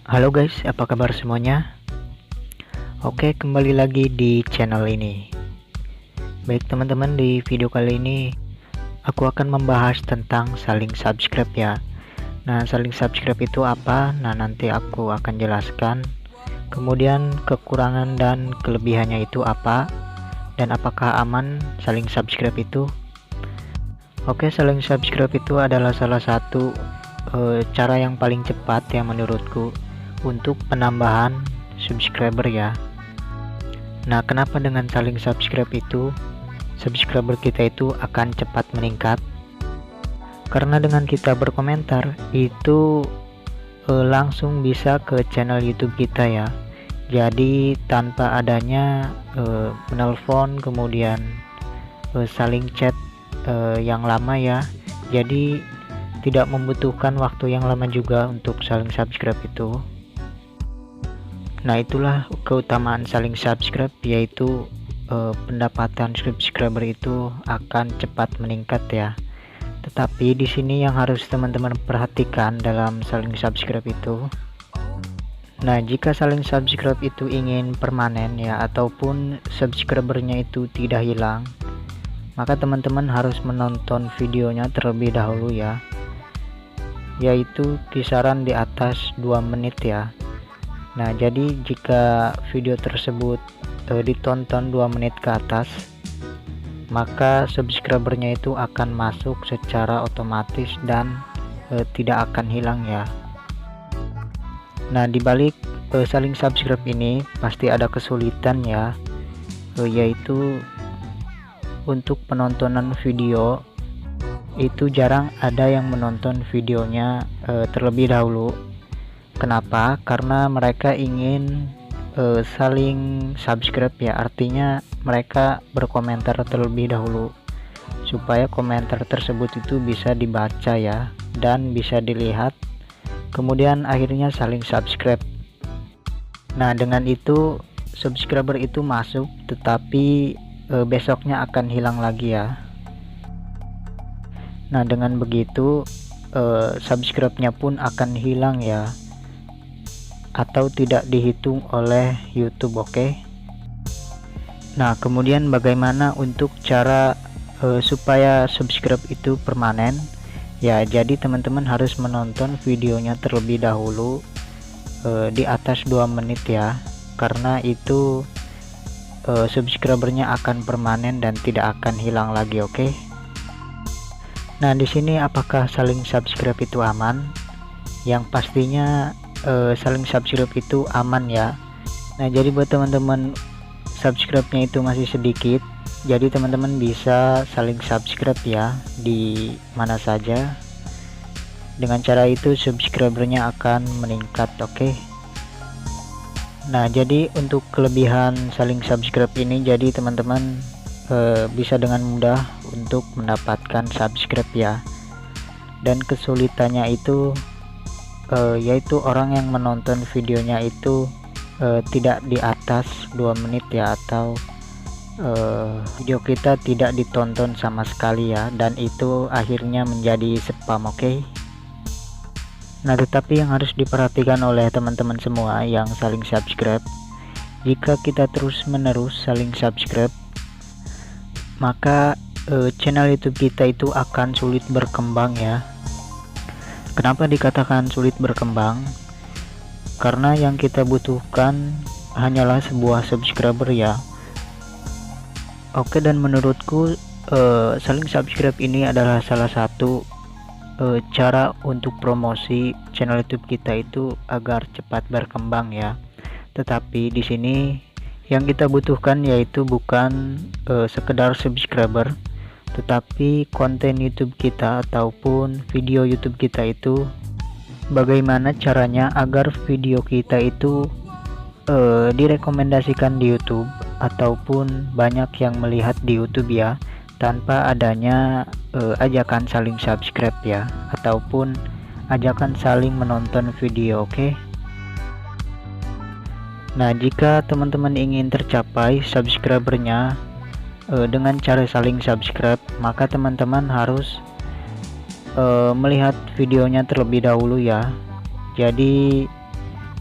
Halo guys, apa kabar semuanya? Oke, kembali lagi di channel ini. Baik teman-teman, di video kali ini aku akan membahas tentang saling subscribe ya. Nah, saling subscribe itu apa? Nah, nanti aku akan jelaskan. Kemudian kekurangan dan kelebihannya itu apa? Dan apakah aman saling subscribe itu? Oke, saling subscribe itu adalah salah satu cara yang paling cepat ya menurutku untuk penambahan subscriber ya. Nah, kenapa dengan saling subscribe itu subscriber kita itu akan cepat meningkat? Karena dengan kita berkomentar itu langsung bisa ke channel YouTube kita ya. Jadi tanpa adanya menelpon kemudian saling chat yang lama ya. Jadi tidak membutuhkan waktu yang lama juga untuk saling subscribe itu. Nah, itulah keutamaan saling subscribe, yaitu pendapatan subscriber itu akan cepat meningkat ya. Tetapi di sini yang harus teman-teman perhatikan dalam saling subscribe itu. Nah, jika saling subscribe itu ingin permanen ya, ataupun subscribernya itu tidak hilang, maka teman-teman harus menonton videonya terlebih dahulu ya, yaitu kisaran di atas 2 menit ya. Nah, jadi jika video tersebut ditonton 2 menit ke atas, maka subscribernya itu akan masuk secara otomatis dan tidak akan hilang ya. Nah, dibalik saling subscribe ini pasti ada kesulitan ya, yaitu untuk penontonan video itu jarang ada yang menonton videonya terlebih dahulu. Kenapa? Karena mereka ingin saling subscribe ya, artinya mereka berkomentar terlebih dahulu supaya komentar tersebut itu bisa dibaca ya dan bisa dilihat, kemudian akhirnya saling subscribe. Nah, dengan itu subscriber itu masuk tetapi besoknya akan hilang lagi ya. Nah, dengan begitu subscribe-nya pun akan hilang ya, atau tidak dihitung oleh YouTube. Oke. Nah, kemudian bagaimana untuk cara supaya subscribe itu permanen ya? Jadi teman-teman harus menonton videonya terlebih dahulu di atas 2 menit ya, karena itu subscribernya akan permanen dan tidak akan hilang lagi. Oke. Nah, di sini apakah saling subscribe itu aman? Yang pastinya saling subscribe itu aman ya. Nah, jadi buat teman-teman subscribe-nya itu masih sedikit, jadi teman-teman bisa saling subscribe ya di mana saja. Dengan cara itu subscribernya akan meningkat. Oke. Nah, jadi untuk kelebihan saling subscribe ini, jadi teman-teman bisa dengan mudah untuk mendapatkan subscribe ya. Dan kesulitannya itu yaitu orang yang menonton videonya itu tidak di atas 2 menit ya, atau video kita tidak ditonton sama sekali ya, dan itu akhirnya menjadi spam. Oke. Nah, tetapi yang harus diperhatikan oleh teman-teman semua yang saling subscribe, jika kita terus menerus saling subscribe, maka channel YouTube kita itu akan sulit berkembang ya. Kenapa dikatakan sulit berkembang? Karena yang kita butuhkan hanyalah sebuah subscriber ya. Oke, dan menurutku saling subscribe ini adalah salah satu cara untuk promosi channel YouTube kita itu agar cepat berkembang ya. Tetapi di sini yang kita butuhkan yaitu bukan sekedar subscriber, tetapi konten YouTube kita ataupun video YouTube kita itu bagaimana caranya agar video kita itu direkomendasikan di YouTube ataupun banyak yang melihat di YouTube ya, tanpa adanya ajakan saling subscribe ya, ataupun ajakan saling menonton video. Oke. Nah, jika teman-teman ingin tercapai subscribernya dengan cara saling subscribe, maka teman-teman harus melihat videonya terlebih dahulu ya. Jadi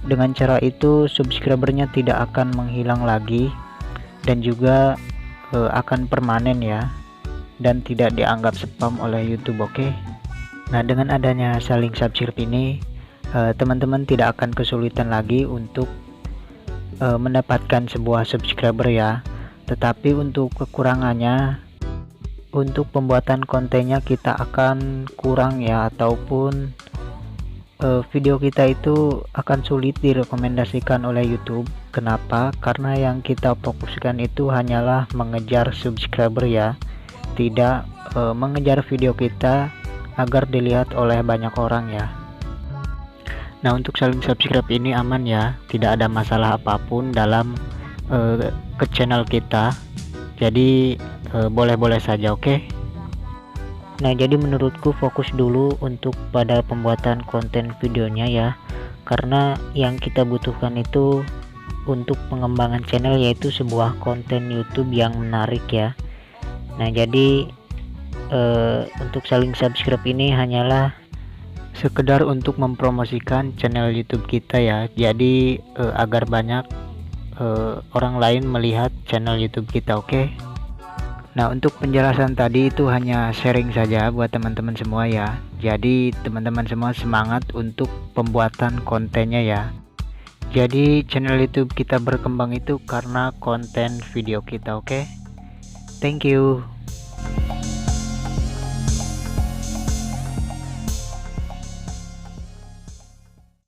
Dengan cara itu subscribernya tidak akan menghilang lagi dan juga akan permanen ya, dan tidak dianggap spam oleh YouTube. Oke. Nah, dengan adanya saling subscribe ini teman-teman tidak akan kesulitan lagi untuk mendapatkan sebuah subscriber ya. Tetapi untuk kekurangannya, untuk pembuatan kontennya kita akan kurang ya, ataupun video kita itu akan sulit direkomendasikan oleh YouTube. Kenapa? Karena yang kita fokuskan itu hanyalah mengejar subscriber ya, tidak mengejar video kita agar dilihat oleh banyak orang ya. Nah, untuk saling subscribe ini aman ya, tidak ada masalah apapun dalam ke channel kita, jadi boleh-boleh saja. Oke. Nah, jadi menurutku fokus dulu untuk pada pembuatan konten videonya ya, karena yang kita butuhkan itu untuk pengembangan channel yaitu sebuah konten YouTube yang menarik ya. Nah, jadi untuk saling subscribe ini hanyalah sekedar untuk mempromosikan channel YouTube kita ya, jadi agar banyak orang lain melihat channel YouTube kita. Oke. Nah, untuk penjelasan tadi itu hanya sharing saja buat teman-teman semua ya. Jadi teman-teman semua semangat untuk pembuatan kontennya ya. Jadi channel YouTube kita berkembang itu karena konten video kita. Oke. Thank you.